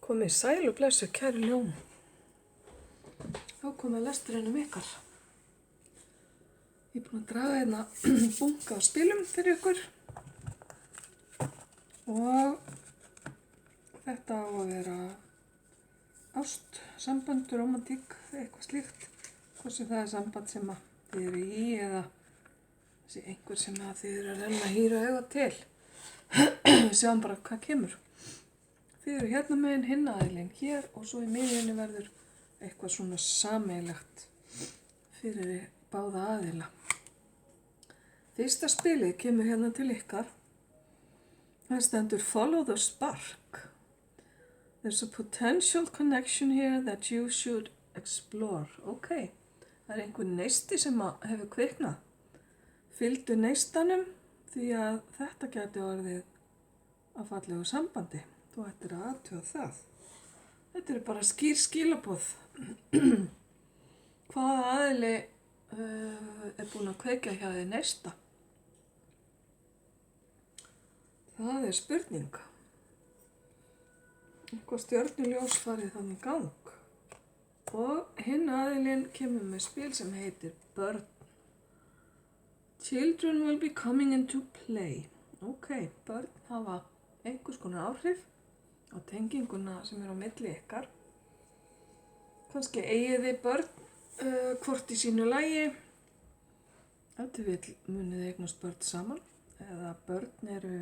Komið sæl og blessu, kæru ljón. Þá komið lesturinn ykkar. Ég er búin að draga hérna bunga á spilum fyrir ykkur. Og þetta á að vera ást, samband, romantík, eitthvað slíkt. Hvort sem það er samband sem að þið eru í eða þessi einhver sem að þið eru að renna að hýra auga til. Við sjáum bara hvað kemur. Þið eru hérna meginn hinn aðilinn hér og svo í miðjunni verður eitthvað svona sameiginlegt fyrir báða aðila. Fyrsta spilið kemur hérna til ykkar. Það stendur Follow the Spark. There's a potential connection here that you should explore. Ok, það er einhver neisti sem hefur kviknað. Fylgdu neistanum því að þetta gæti orðið að fallegu sambandi. Þú ættir að athuga það. Þetta eru bara skýr skilaboð. Hvaða aðili er búinn að kveikja hjá þér neista? Það er spurning. Eitthvað stjörnuljós farið þannig í gang. Og hinn aðilinn kemur með spil sem heitir Börn. Children will be coming into play. Ok, börn hafa einhvers konar áhrif á tenginguna sem er á milli ykkar. Kannski eigið þið börn hvort í sínu lagi. Ef þið vill munið þið eignast börn saman. Eða börn eru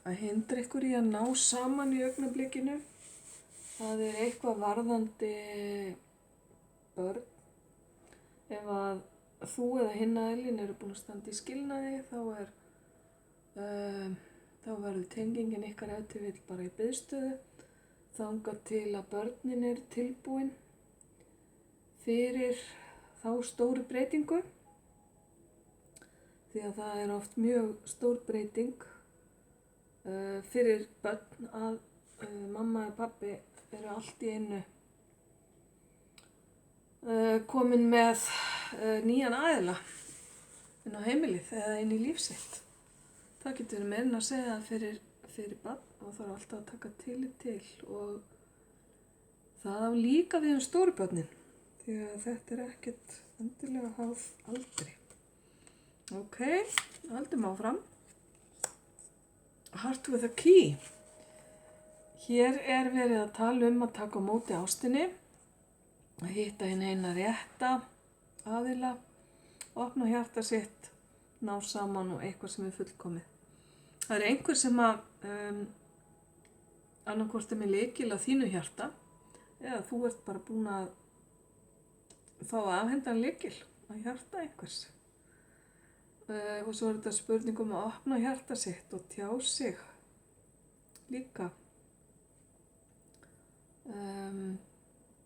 að hindra ykkur í að ná saman í augnablikinu. Það er eitthvað varðandi börn. Ef að þú eða hinn aðilinn eru búin að standa í skilnaði þá verður tengingin ykkar ef þið vill bara í biðstöðu þangað til að börnin eru tilbúin fyrir þá stóru breytingu. Því að það er oft mjög stór breyting fyrir börn að mamma og pabbi eru allt í einu komin með nýjan aðila inn á heimilið eða inn í líf sitt. Það getur verið meira en að segja fyrir barn og það er alltaf að taka tillit til og það á líka við stóru börnin því að þetta er ekkert endilega háð aldri. Ok, höldum áfram. Heart with a key. Hér er verið að tala að taka á móti ástinni, að hitta hinn eina rétta aðila, opna hjarta sitt, ná saman og eitthvað sem er fullkomið. Það er einhver sem að annarkvort er með lykil á þínu hjarta eða þú ert bara búin að fá að afhenda lykil á hjarta einhvers. Og svo er þetta spurning að opna hjarta sitt og tjá sig líka.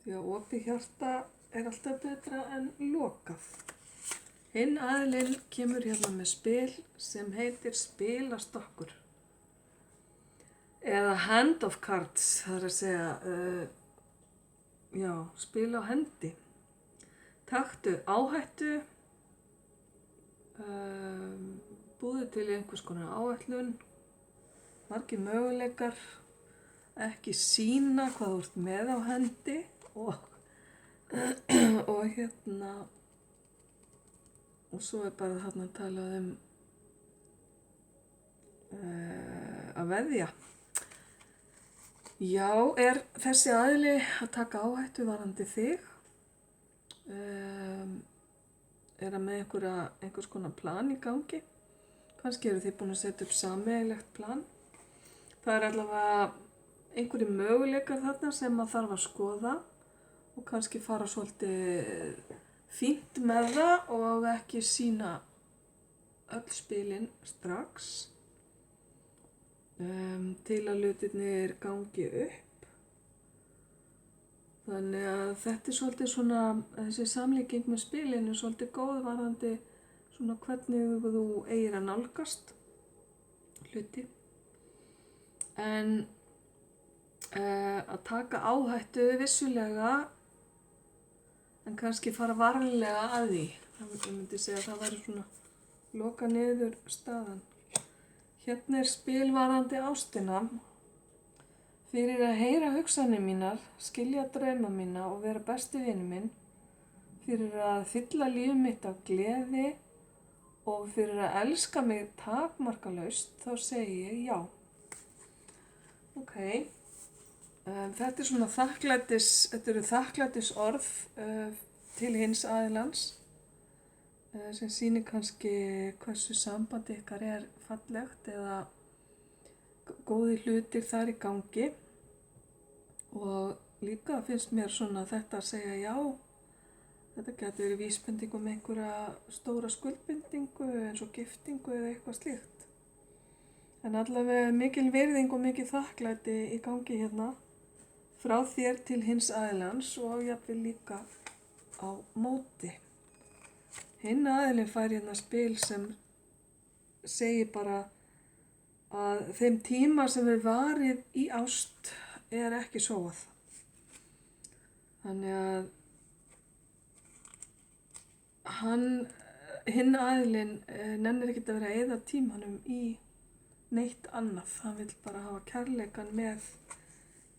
Því að opið hjarta er alltaf betra en lokað. Hinn aðilinn kemur hérna með spil sem heitir Spilastokkur. Eða Hand of Cards, það er að segja, spil á hendi. Taktu áhættu, búðu til einhvers konar áætlun, margir möguleikar, ekki sýna hvað þú ert með á hendi og svo er bara þarna að tala að veðja. Já, er þessi aðili að taka áhættu varðandi þig? Er að með einhvers konar plan í gangi? Kannski eru þið búin að setja upp sameiginlegt plan. Það er allavega einhverjir möguleikar þarna sem að þarf að skoða og kannski fara svolítið fínt með það og ekki sýna öll spilin strax til að hlutirnir gangi upp. Þannig að þetta er svolítið svona, þessi samlíking með spilin er svolítið góð varðandi svona hvernig þú eigir að nálgast hluti. En að taka áhættu vissulega en kannski fara varlega að því. Ég myndi segja að það væri svona loka niður staðan. Hérna er spil varðandi ástina. fyrir að heyra hugsanir mínar, skilja drauma mína og vera besti vinur minn, fyrir að fylla líf mitt af gleði og fyrir að elska mig takmarkalaust, þá segi ég já. Ok, þetta svona þetta eru þakklætis orð til hins aðilans sem sýnir kannski hversu sambandi ykkar er fallegt eða góði hlutir þar í gangi. Og líka finnst mér svona þetta að segja já, þetta getur verið vísbending um einhverja stóra skuldbindingu eins og giftingu eða eitthvað slíkt. En allavega mikil virðing og mikil þakklæti í gangi hérna frá þér til hins aðilans og jafnvel líka á móti. Hinn aðilinn fær hérna spil sem segir bara að þeim tíma sem við varið í ást er ekki sóað. Þannig að hinn aðilinn nennir ekkert að vera að eyða tímanum í neitt annað. Hann vill bara hafa kærleikann með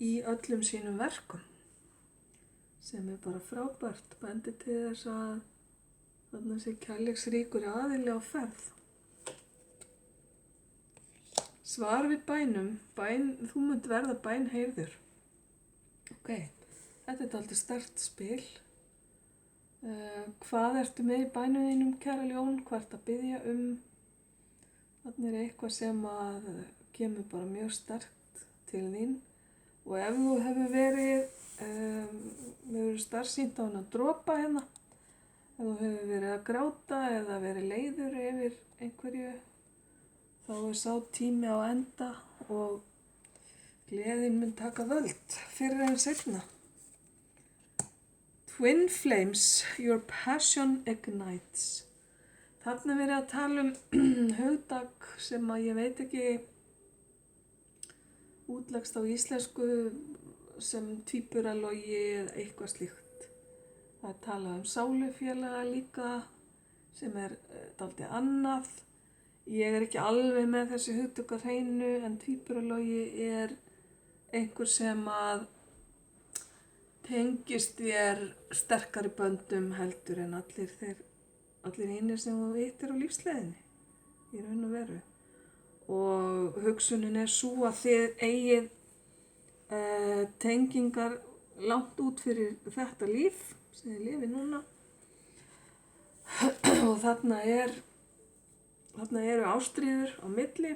í öllum sínum verkum, sem er bara frábært, bendir til þess að þarna sé kærleiksríkur aðili á ferð. Svar við bænum, þú munt verða bænheyrður. Ok, þetta er dálítið sterkt spil. Hvað ertu með í bænum þínum, kæra ljón? Hvað ertu að biðja um? Þarna er eitthvað sem að kemur bara mjög sterkt til þín. Og ef þú hefur verið starfsýnt á hana dropa hérna, ef þú hefur verið að gráta eða verið leiður yfir einhverju, þá er sá tími á enda og gleðin mun taka völd fyrr en seinna. Twin flames, your passion ignites. Þarna er verið að tala um hugtak sem að ég veit ekki útleggst á íslensku sem tvíburalogi eða eitthvað slíkt. Það er talað um sálufélaga líka sem er dálítið annað. Ég er ekki alveg með þessi hugtök á hreinu en tvíburalogi er einhver sem að tengist þér sterkari böndum heldur en allir hinir sem þú vittir á lífsleiðinni í raun og veru. Og hugsunin er svo að þið eigið tengingar langt út fyrir þetta líf sem þið lifið núna og þarna eru ástríður á milli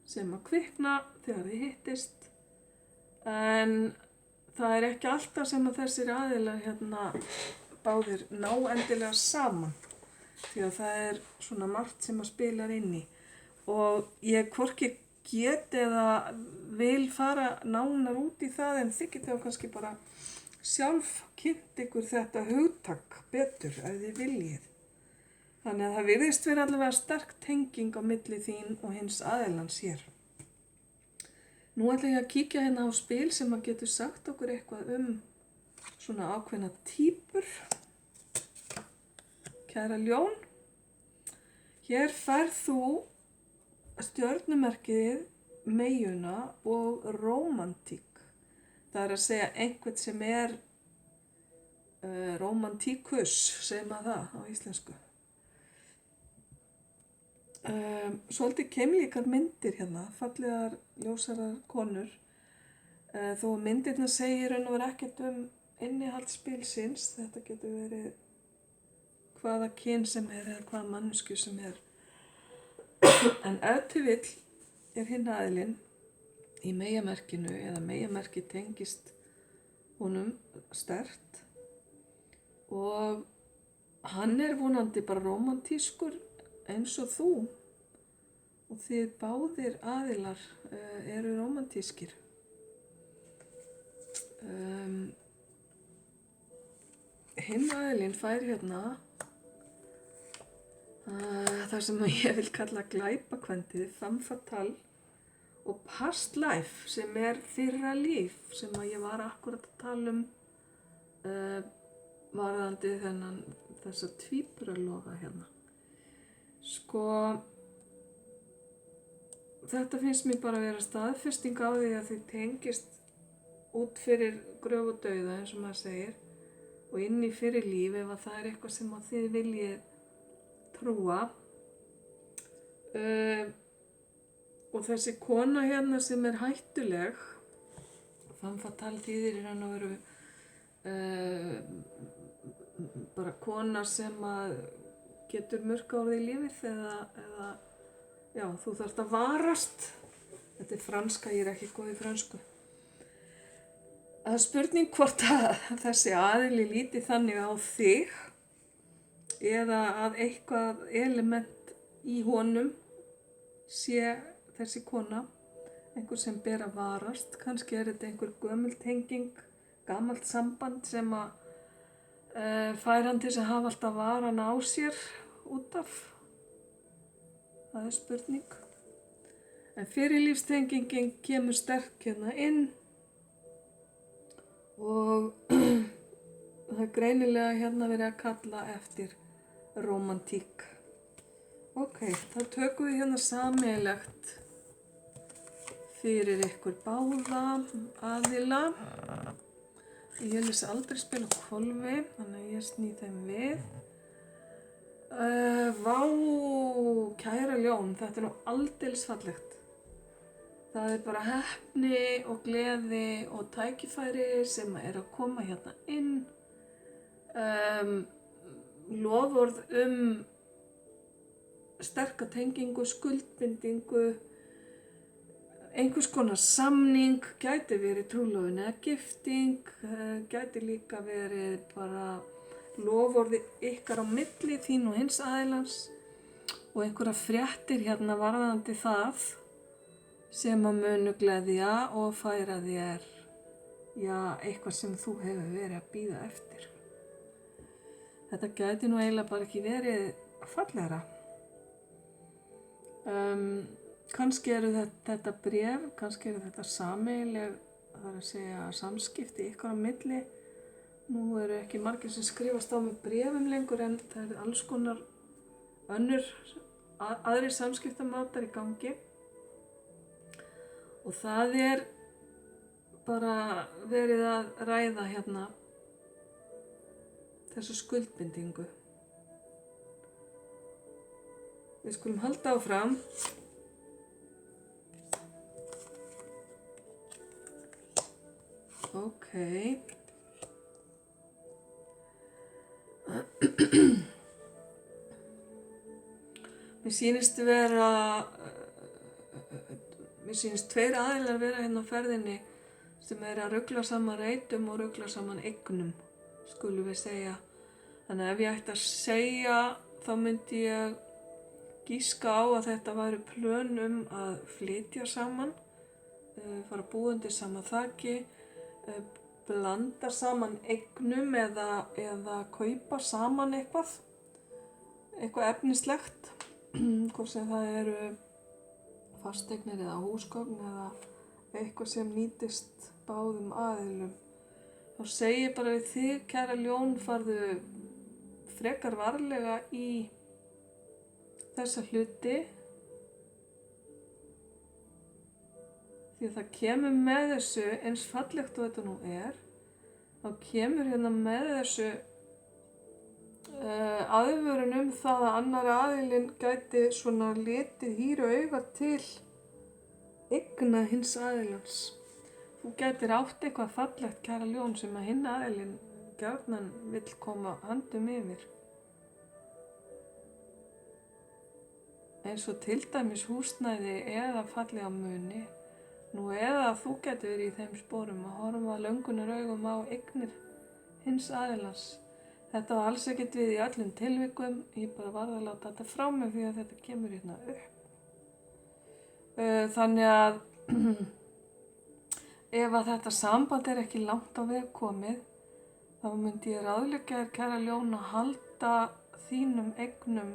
sem að kvikna þegar þið hittist, en það er ekki alltaf sem að þessir aðilar hérna báðir ná endilega saman, því að það er svona margt sem að spilar inn í. Og ég hvorki get eða vil fara nánar út í það, en þið getið kannski bara sjálf kynnt ykkur þetta hugtak betur ef þið viljið. Þannig að það virðist vera allavega sterk tenging á milli þín og hins aðilans hér. Nú ætla ég að kíkja hérna á spil sem að getur sagt okkur eitthvað um svona ákveðna týpur. Kæra ljón, hér færð þú stjörnumerkið meyjuna og rómantík. Það er að segja einhvern sem er rómantíkus, segir maður það á íslensku. Svolítið keimlíkar myndir hérna, fallegar ljósarar konur, þó að myndirna segir raun og veru ekkert um innihald spilsins. Þetta getur verið hvaða kyn sem er eða hvaða manneskju sem er. En ef til vill er hinn aðilinn í meyjamerkinu eða meyjamerki tengist honum sterkt og hann er vonandi bara rómantískur eins og þú og þið báðir aðilar eru rómantískir. Hinn aðilinn fær hérna það sem ég vil kalla glæpakvendið, femme fatale og past life sem er fyrra líf sem að ég var akkurat að tala um varðandi þessa tvíburaloga hérna. Sko, þetta finnst mér bara að vera staðfesting á því að þið tengist út fyrir gröf og dauða eins og maður segir og inn í fyrir líf ef að það er eitthvað sem að þið viljið trúa. Og þessi kona hérna sem er hættuleg, femme fatale þýðir í raun og veru bara kona sem að getur mörg árið í lífið eða já, þú þarft að varast. Þetta er franska, ég er ekki góð í frönsku. Það er spurning hvort að þessi aðili líti þannig á þig eða að eitthvað element í honum sé þessi kona, einhver sem ber að varast. Kannski er þetta einhver gömul tenging, gamalt samband sem að fær hann til að hafa alltaf varan á sér út af. Það er spurning. En fyrirlífstengingin kemur sterk hérna inn og það er greinilega hérna verið að kalla eftir rómantík. Ok, þá tökum við hérna sameiginlegt fyrir ykkur báða aðila. Ég lesi aldrei spila á hvolfi, þannig að ég sný þeim við. Vá, kæra ljón, þetta er nú aldeilis fallegt. Það er bara heppni og gleði og tækifæri sem er að koma hérna inn. Loforð sterka tengingu, skuldbindingu, einhvers konar samning, gæti verið trúlofun eða gifting, gæti líka verið bara loforði ykkar á milli þín og hins aðilans og einhverja fréttir hérna varðandi það sem að munu gleðja og færa þér eitthvað sem þú hefur verið að bíða eftir. Þetta gæti nú eiginlega bara ekki verið fallegra. Kannski eru þetta bréf, kannski eru þetta sameiginleg, það er að segja samskipti ykkar á milli. Nú eru ekki margir sem skrifast á með bréfum lengur en það eru alls konar aðrir samskiptamátar í gangi. Og það er bara verið að ræða hérna þessa skuldbindingu. Við skulum halda áfram. Ok. Mér sýnist tveir aðilar vera hérna á ferðinni sem er að rugla saman reitum og rugla saman eignum, skulum við segja. Þannig að ef ég ætti að segja, þá myndi ég gíska á að þetta væru plön að flytja saman, fara að búa undir sama þaki, blanda saman eignum eða kaupa saman eitthvað efnislegt, hvort sem það eru fasteignir eða húsgögn eða eitthvað sem nýtist báðum aðilum. Þá segi ég bara við þig, kæra ljón, farðu frekar varlega í þessa hluti, því að það kemur með þessu, eins fallegt og þetta nú er, þá kemur hérna með þessu aðvörun það að annar aðilinn gæti svona litið hýru auga til eigna hins aðilans. Þú gætir átt eitthvað fallegt, kæra ljón, sem að hinn aðilinn gjarnan vill koma handum yfir. Eins og til dæmis húsnæði eða fallega muni. Nú eða þú getur verið í þeim sporum að horfa lönggunaraugum á eignir hins aðilans. Þetta var alls ekkert við í öllum tilvikum, ég bara varð að láta þetta frá mig því að þetta kemur hérna upp. Þannig að ef að þetta samband er ekki langt á veg komið, þá myndi ég ráðleggja þér, kæra ljón, að halda þínum eignum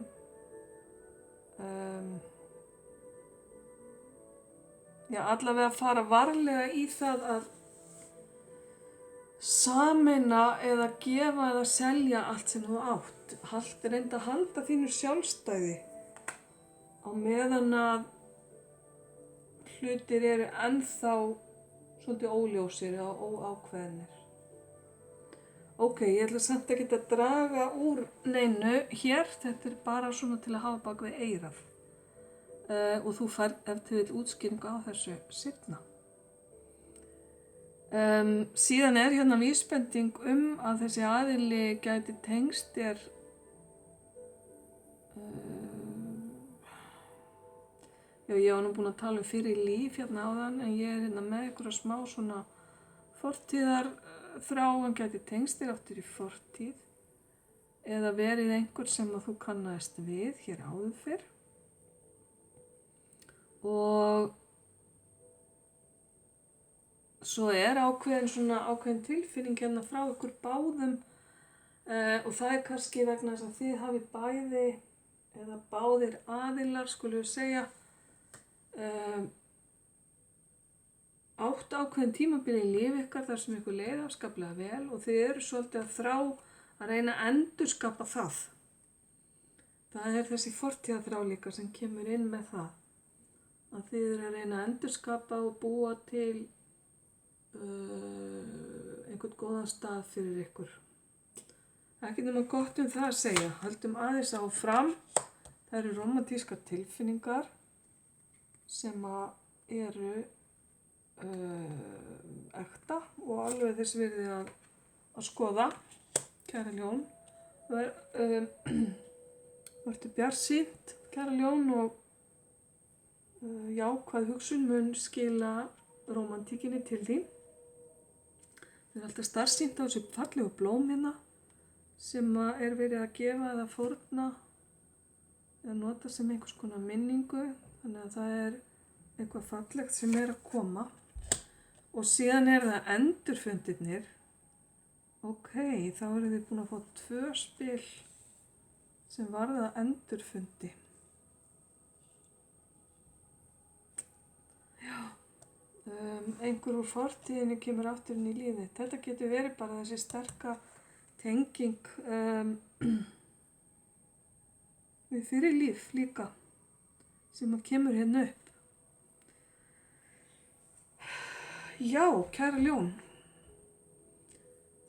allavega að fara varlega í það að sameina eða gefa eða selja allt sem þú átt. Reyndu að halda þínu sjálfstæði á meðan að hlutir eru ennþá svolítið óljósir og óákveðnir. Ok, ég ætla samt ekki að draga úr neinu hér, þetta bara svona til að hafa bak við eyrað. Og þú fær ef til vill útskýringu á þessu seinna. Síðan hérna vísbending að þessi aðili gæti tengst Já, ég var nú búin að tala fyrir líf hérna áðan, en ég hérna með einhverja smá svona fortíðar þráin gæti tengst aftur í fortíð eða verið einhver sem að þú kannaðist við hér áður fyrr. Og svo ákveðin tilfinning hérna frá ykkur báðum og það kannski vegna þess að þið hafi bæði eða báðir aðilar, skulum við segja, átt ákveðin tímabili í lífi ykkar þar sem ykkur leið afskaplega vel og þið eru svolítið að þrá að reyna að endurskapa það. Það þessi fortíðarþrá líka sem kemur inn með það. Að þið eru að reyna að endurskapa og búa til einhvern góðan stað fyrir ykkur. Ekki nema gott það að segja. Höldum aðeins áfram. Það eru rómantískar tilfinningar sem eru ekta og alveg þess virði að skoða. Kæra ljón, vertu bjartsýnt, kæra ljón, og jákvæð hugsun mun skila rómantíkinni til þín. Þið alltaf starfsýnt á þessu fallegu blóm hérna sem verið að gefa eða fórna eða nota sem einhvers konar minningu, þannig að það eitthvað fallegt sem að koma. Og síðan það endurfundirnir. Ok, þá eru þið búin að fá 2 spil sem varða endurfundi. Já, einhver úr fortíðinni kemur aftur inn í lífið. Þetta getur verið bara þessi sterka tenging við fyrir líf líka sem að kemur hérna upp. Já, kæra ljón.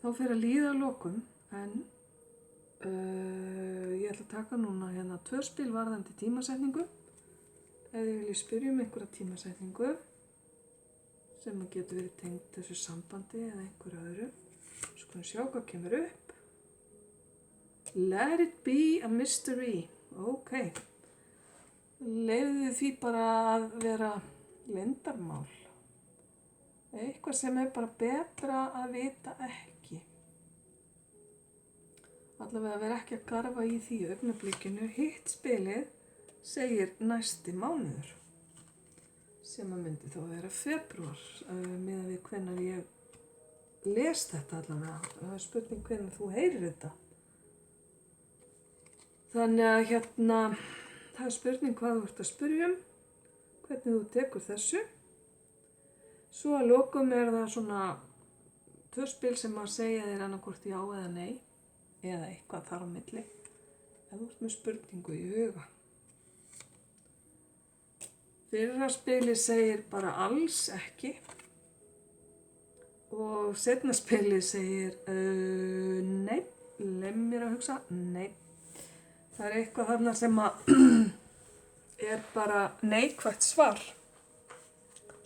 Þá fer að líða að lokum, en ég ætla að taka núna hérna 2 spil varðandi tímasetningu. Ef þið viljið spyrja einhverja tímasetningu sem getur verið tengt þessu sambandi eða einhverju öðru. Skulum sjá hvað kemur upp. Let it be a mystery. Ok. Leyfðu því bara að vera leyndarmál. Eitthvað sem bara betra að vita ekki. Allavega vera ekki að garfa í því augnablikinu. Hitt spilið segir næsti mánuður, sem að myndi þá vera febrúar, miðað við hvenær ég les þetta allavega. Það spurning hvenær þú heyrir þetta. Þannig að hérna, það spurning hvað þú ert að spyrja hvernig þú tekur þessu. Svo að lokum það svona 2 spil sem að segja þér annarkvort já eða nei, eða eitthvað þar á milli, ef þú ert með spurningu í huga. Fyrra spilið segir bara alls ekki og seinna spilið segir nei, leið mér að hugsa, nei. Það eitthvað þarna sem að bara neikvætt svar.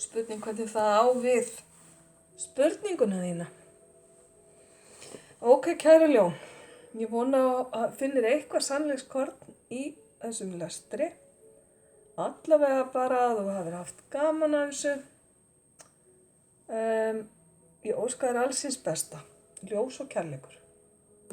Spurning hvernig það á við spurninguna þína. Ok, kæra ljón. Ég vona að finnir eitthvað sannleikskorn í þessum lestri. Allavega bara að þú hafir haft gaman af þessu. Ég óska þér alls hins besta. Ljós og kærleikur.